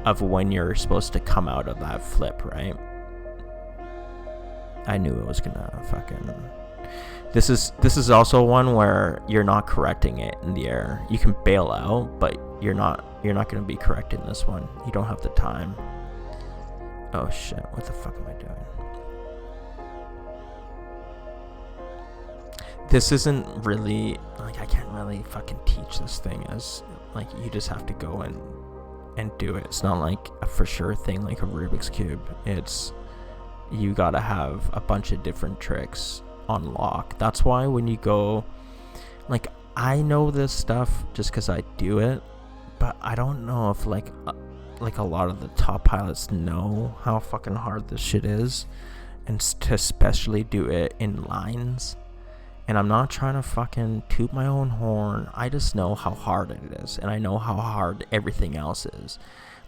A: of when you're supposed to come out of that flip, right? I knew it was gonna fucking... This is also one where you're not correcting it in the air. You can bail out, but you're not gonna be correcting this one. You don't have the time. Oh shit, what the fuck am I doing? This isn't really, like, I can't really fucking teach this thing as, like, you just have to go and do it. It's not like a for sure thing like a Rubik's Cube. It's, you gotta have a bunch of different tricks on lock. That's why when you go, like, I know this stuff just because I do it, but I don't know if, like a lot of the top pilots know how fucking hard this shit is, and to especially do it in lines. And I'm not trying to fucking toot my own horn. I just know how hard it is. And I know how hard everything else is.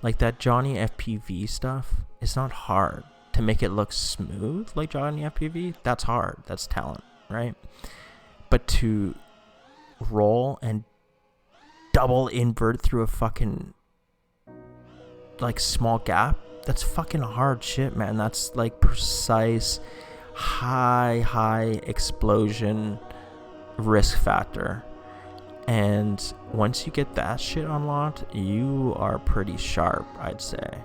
A: Like that Johnny FPV stuff, it's not hard. To make it look smooth like Johnny FPV, that's hard. That's talent, right? But to roll and double invert through a fucking, like, small gap, that's fucking hard shit, man. That's like precise... high explosion risk factor, and once you get that shit unlocked, you are pretty sharp, I'd say.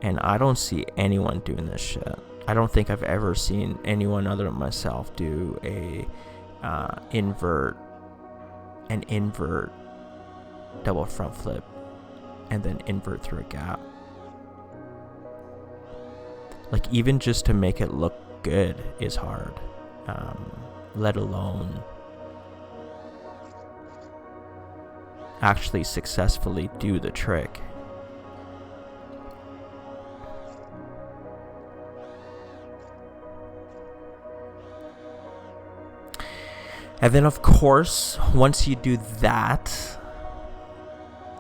A: And I don't see anyone doing this shit. I don't think I've ever seen anyone other than myself do a invert double front flip and then invert through a gap. Like, even just to make it look good is hard, let alone actually successfully do the trick. And then of course, once you do that,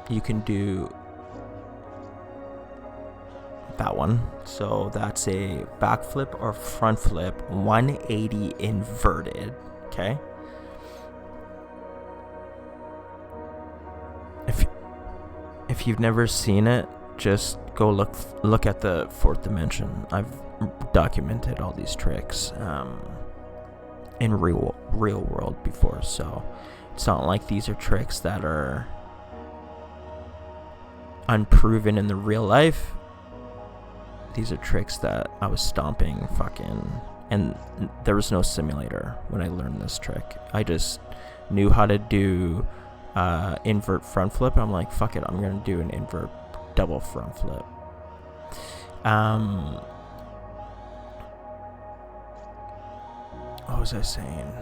A: you can do that one. So that's a backflip or front flip 180 inverted, okay? If you've never seen it, just go look at the fourth dimension. I've documented all these tricks in real world before, so it's not like these are tricks that are unproven in the real life. These are tricks that I was stomping fucking, and there was no simulator when I learned this trick. I just knew how to do invert front flip. I'm like, fuck it, I'm gonna do an invert double front flip. What was I saying?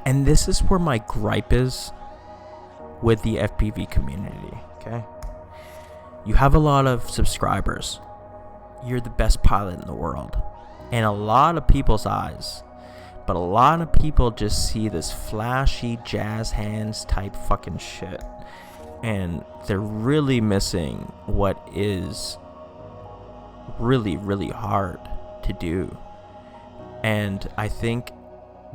A: And this is where my gripe is with the FPV community, okay? You have a lot of subscribers. You're the best pilot in the world. In a lot of people's eyes. But a lot of people just see this flashy jazz hands type fucking shit. And they're really missing what is really, really hard to do. And I think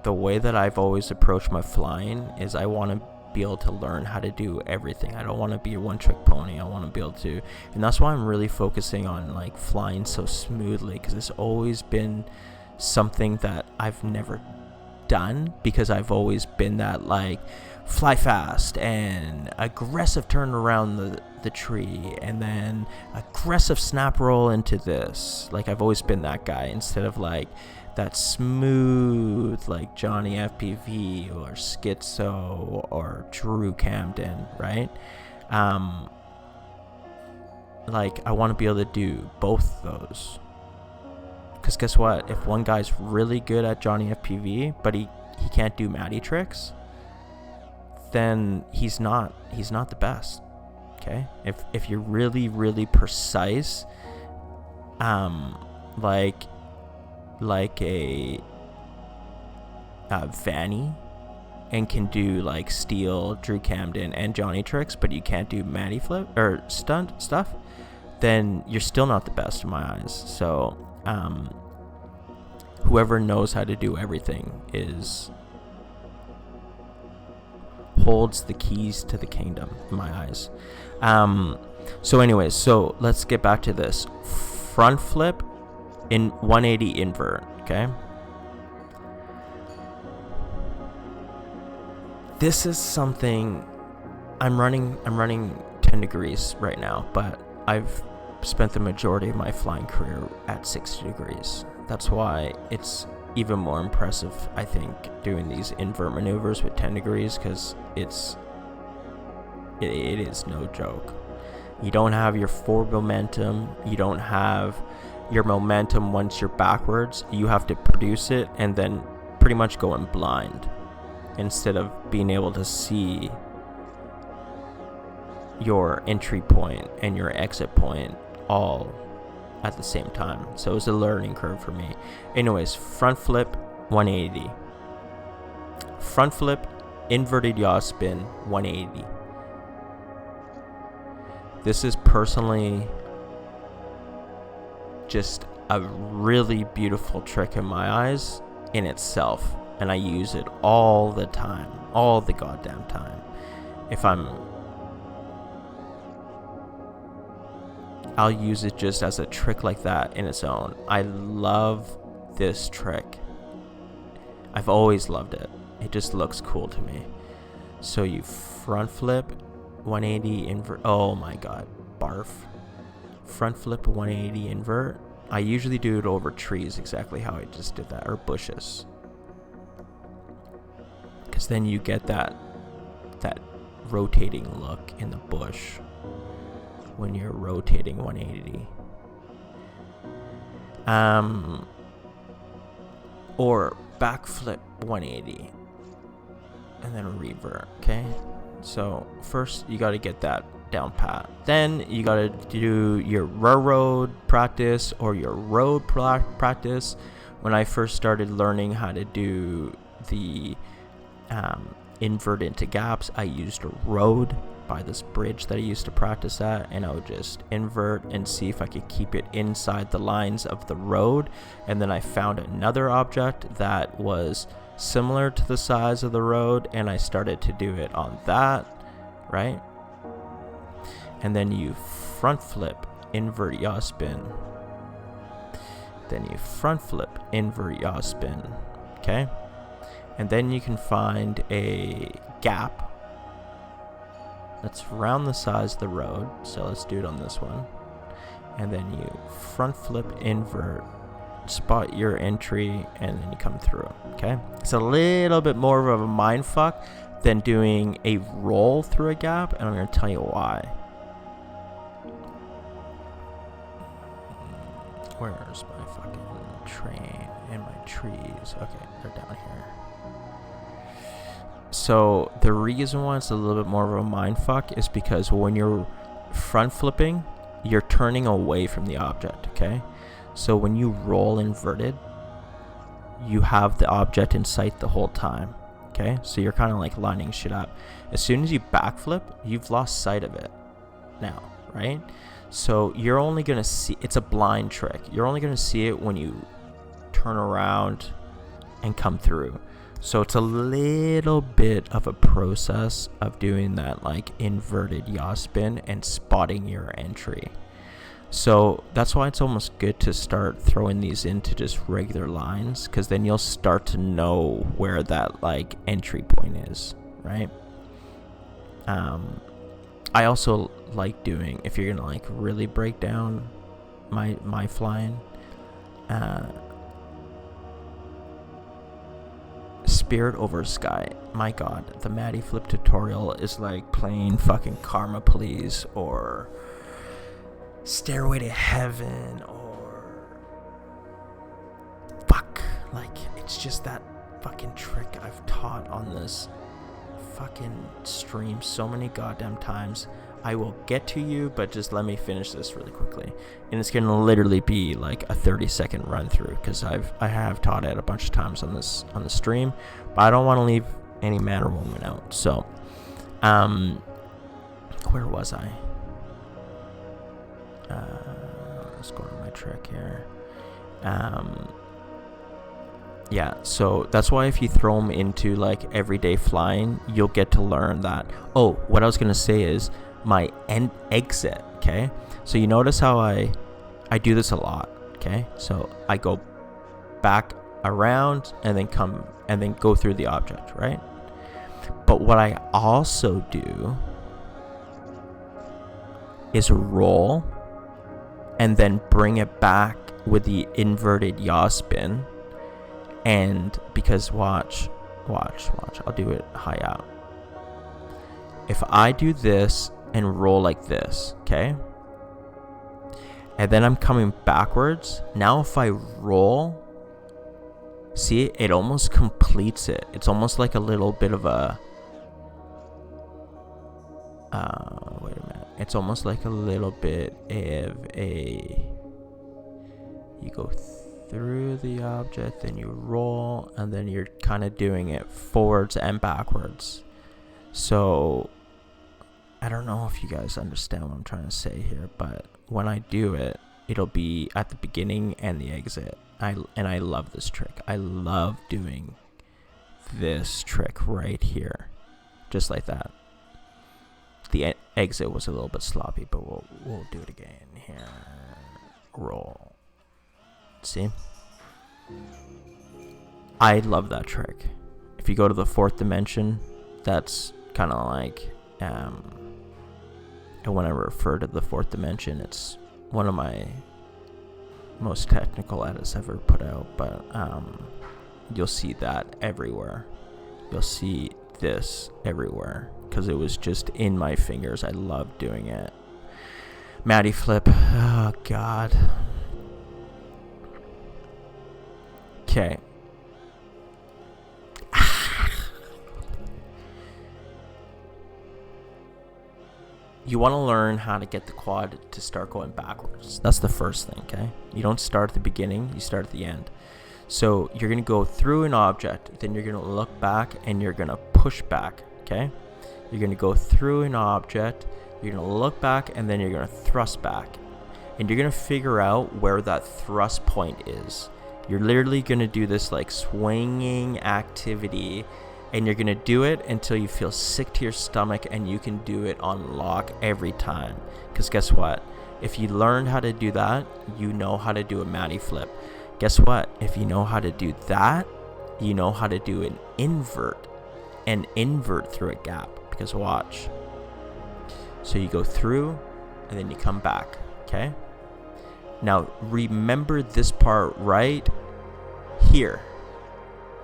A: the way that I've always approached my flying is I want to be able to learn how to do everything. I don't want to be a one-trick pony. I want to be able to, and that's why I'm really focusing on like flying so smoothly, because it's always been something that I've never done, because I've always been that like fly fast and aggressive turn around the tree and then aggressive snap roll into this. Like I've always been that guy, instead of like that smooth like Johnny FPV or Schizo or Drew Camden, right? Like I want to be able to do both those, because guess what, if one guy's really good at Johnny FPV but he can't do Matty tricks, then he's not the best. Okay, if you're really, really precise, like a Vanny, and can do like Steel, Drew Camden, and Johnny tricks, but you can't do Matty flip or stunt stuff, then you're still not the best in my eyes. So whoever knows how to do everything holds the keys to the kingdom in my eyes. So anyways, so let's get back to this front flip in 180 invert. Okay, this is something I'm running 10 degrees right now, but I've spent the majority of my flying career at 60 degrees. That's why it's even more impressive, I think, doing these invert maneuvers with 10 degrees, because it is no joke. You don't have your forward momentum, you don't have your momentum once you're backwards. You have to produce it and then pretty much go in blind, instead of being able to see your entry point and your exit point all at the same time. So it was a learning curve for me. Anyways, front flip 180, front flip inverted yaw spin 180. This is personally just a really beautiful trick in my eyes in itself, and I use it all the time, all the goddamn time. I'll use it just as a trick like that in its own. I love this trick. I've always loved it. It just looks cool to me. So you front flip 180 invert. Oh my god, barf. Front flip 180 invert. I usually do it over trees, exactly how I just did that, or bushes, because then you get that rotating look in the bush when you're rotating 180. Or backflip 180 and then revert. Okay, so first you got to get that down pat. Then you got to do your railroad practice or your road practice. When I first started learning how to do the invert into gaps, I used a road by this bridge that I used to practice at, and I would just invert and see if I could keep it inside the lines of the road. And then I found another object that was similar to the size of the road, and I started to do it on that, right? and then you front flip, invert yaw spin. Then you front flip, invert yaw spin. Okay? And then you can find a gap that's around the size of the road. So let's do it on this one. And then you front flip, invert, spot your entry, and then you come through. Okay? It's a little bit more of a mind fuck than doing a roll through a gap, and I'm going to tell you why. Where's my fucking train and my trees? Okay, they're down here. So the reason why it's a little bit more of a mind fuck is because when you're front flipping, you're turning away from the object, okay? So when you roll inverted, you have the object in sight the whole time, okay? So you're kind of like lining shit up. As soon as you backflip, you've lost sight of it now, right? So you're only going to see, it's a blind trick. You're only going to see it when you turn around and come through. So it's a little bit of a process of doing that like inverted yaw spin and spotting your entry. So that's why it's almost good to start throwing these into just regular lines, because then you'll start to know where that like entry point is, right? I also like doing, if you're gonna like really break down my flying, Spirit over Sky. My god, the Maddie Flip tutorial is like playing fucking Karma Please or Stairway to Heaven or fuck, like it's just that fucking trick I've taught on this fucking stream so many goddamn times. I will get to you, but just let me finish this really quickly, and it's gonna literally be like a 30-second run through, because I have taught it a bunch of times on the stream, but I don't want to leave any man or woman out. So where was I? Let's go to my trick here. Yeah, so that's why if you throw them into like everyday flying, you'll get to learn that. Oh, what I was gonna say is my exit. Okay, so you notice how I do this a lot. Okay, so I go back around and then come and then go through the object, right? But what I also do is roll and then bring it back with the inverted yaw spin. And because watch, I'll do it high out. If I do this and roll like this, okay? And then I'm coming backwards. Now if I roll, see, it almost completes it. It's almost like a little bit of a, wait a minute. It's almost like a little bit of a, you go through the object, then you roll, and then you're kind of doing it forwards and backwards. So I don't know if you guys understand what I'm trying to say here, but when I do it, it'll be at the beginning and the exit. I love this trick. I love doing this trick right here, just like that. The exit was a little bit sloppy, but we'll do it again here. Roll. See? I love that trick. If you go to the fourth dimension, that's kind of like, and when I refer to the fourth dimension, it's one of my most technical edits ever put out, but you'll see that everywhere. You'll see this everywhere, because it was just in my fingers. I love doing it. Maddie Flip. Oh, God. Okay. You want to learn how to get the quad to start going backwards. That's the first thing, okay? You don't start at the beginning, you start at the end. So you're going to go through an object, then you're going to look back and you're going to push back, okay? You're going to go through an object, you're going to look back, and then you're going to thrust back. And you're going to figure out where that thrust point is. You're literally going to do this like swinging activity, And you're going to do it until you feel sick to your stomach, and you can do it on lock every time. Because guess what? If you learned how to do that, you know how to do a Matty flip. Guess what? If you know how to do that, you know how to do an invert through a gap. Because watch. So you go through and then you come back. Okay? Now remember this part right here.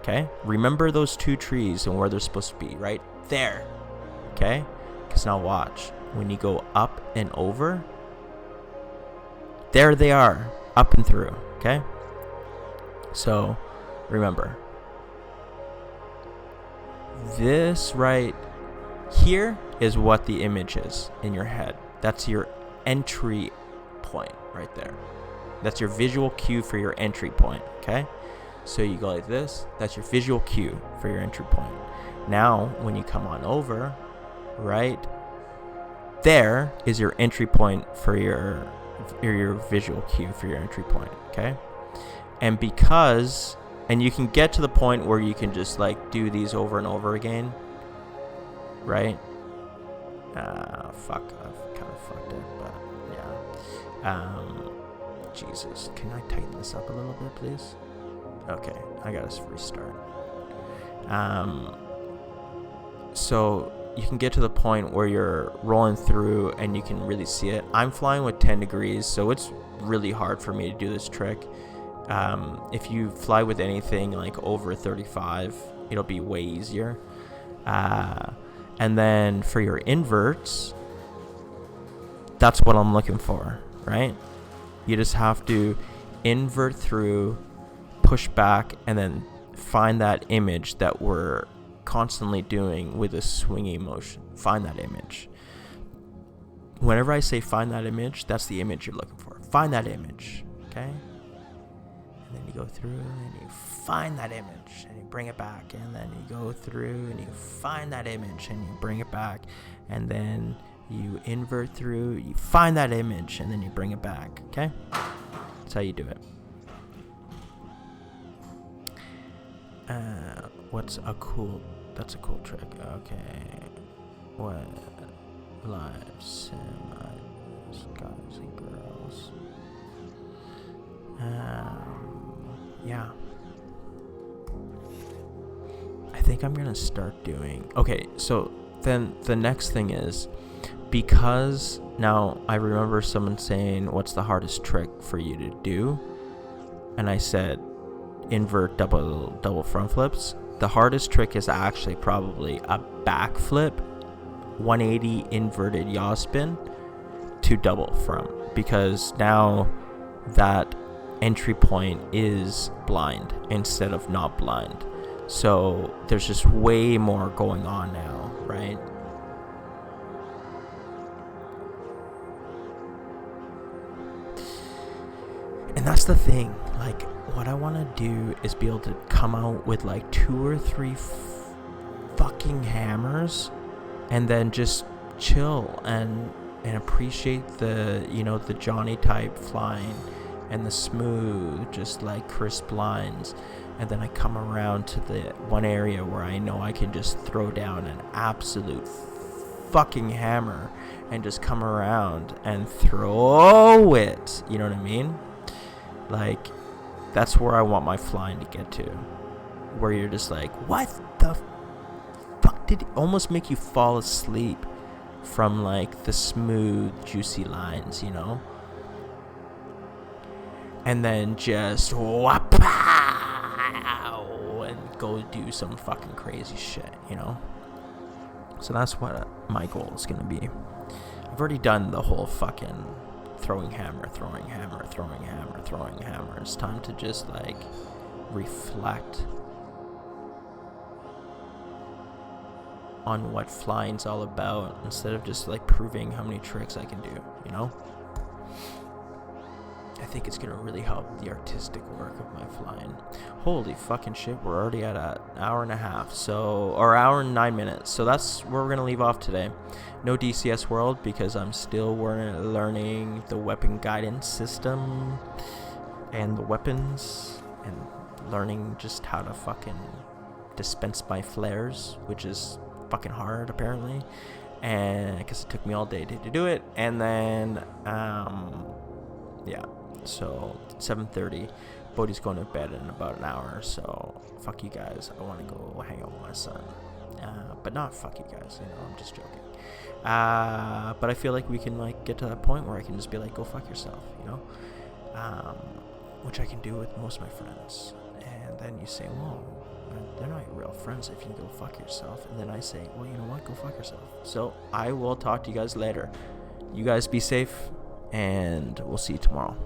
A: Okay? Remember those two trees and where they're supposed to be. Right there. Okay? Because now watch. When you go up and over, there they are. Up and through. Okay? So remember. This right here is what the image is in your head. That's your entry point right there. That's your visual cue for your entry point. Okay? So you go like this. That's your visual cue for your entry point. Now, when you come on over, right there is your entry point for your visual cue for your entry point. Okay? And you can get to the point where you can just like do these over and over again. Right? Fuck. I've kind of fucked it, but yeah. Jesus. Can I tighten this up a little bit, please? Okay, I gotta restart. So you can get to the point where you're rolling through and you can really see it. I'm flying with 10 degrees, so it's really hard for me to do this trick. If you fly with anything like over 35, it'll be way easier. And then for your inverts, that's what I'm looking for, right? You just have to invert through, push back, and then find that image that we're constantly doing with a swinging motion. Find that image. Whenever I say find that image, that's the image you're looking for. Find that image, okay? And then you go through and you find that image and you bring it back, and then you go through and you find that image and you bring it back, and then you invert through, you find that image, and then you bring it back, okay? That's how you do it. That's a cool trick. Okay. What? Live semis, guys and girls. Yeah. I think I'm gonna start doing. Okay, so then the next thing is, because now I remember someone saying, "What's the hardest trick for you to do?" And I said, invert double front flips. The hardest trick is actually probably a back flip, 180 inverted yaw spin to double front, because now that entry point is blind instead of not blind. So there's just way more going on now, right? And that's the thing. Like, what I want to do is be able to come out with like 2 or 3 fucking hammers, and then just chill and appreciate the, you know, the Johnny type flying and the smooth, just like crisp lines. And then I come around to the one area where I know I can just throw down an absolute fucking hammer and just come around and throw it. You know what I mean? Like, that's where I want my flying to get to. Where you're just like, what the fuck did it almost make you fall asleep from like the smooth, juicy lines, you know? And then just whap and go do some fucking crazy shit, you know? So that's what my goal is gonna be. I've already done the whole fucking throwing hammer. It's time to just like reflect on what flying's all about, instead of just like proving how many tricks I can do, you know? I think it's gonna really help the artistic work of my flying. Holy fucking shit, we're already at an hour and a half, or hour and 9 minutes. So that's where we're gonna leave off today. No DCS World, because I'm still learning the weapon guidance system and the weapons, and learning just how to fucking dispense my flares, which is fucking hard apparently. And I guess it took me all day to do it. And then, yeah, so 7:30. Bodhi's going to bed in about an hour, so fuck you guys. I want to go hang out with my son. But not fuck you guys, I'm just joking. But I feel like we can like get to that point where I can just be like, go fuck yourself, which I can do with most of my friends. And then you say, well, they're not your real friends if you go fuck yourself. And then I say, well, you know what, go fuck yourself. So I will talk to you guys later. You guys be safe, and we'll see you tomorrow.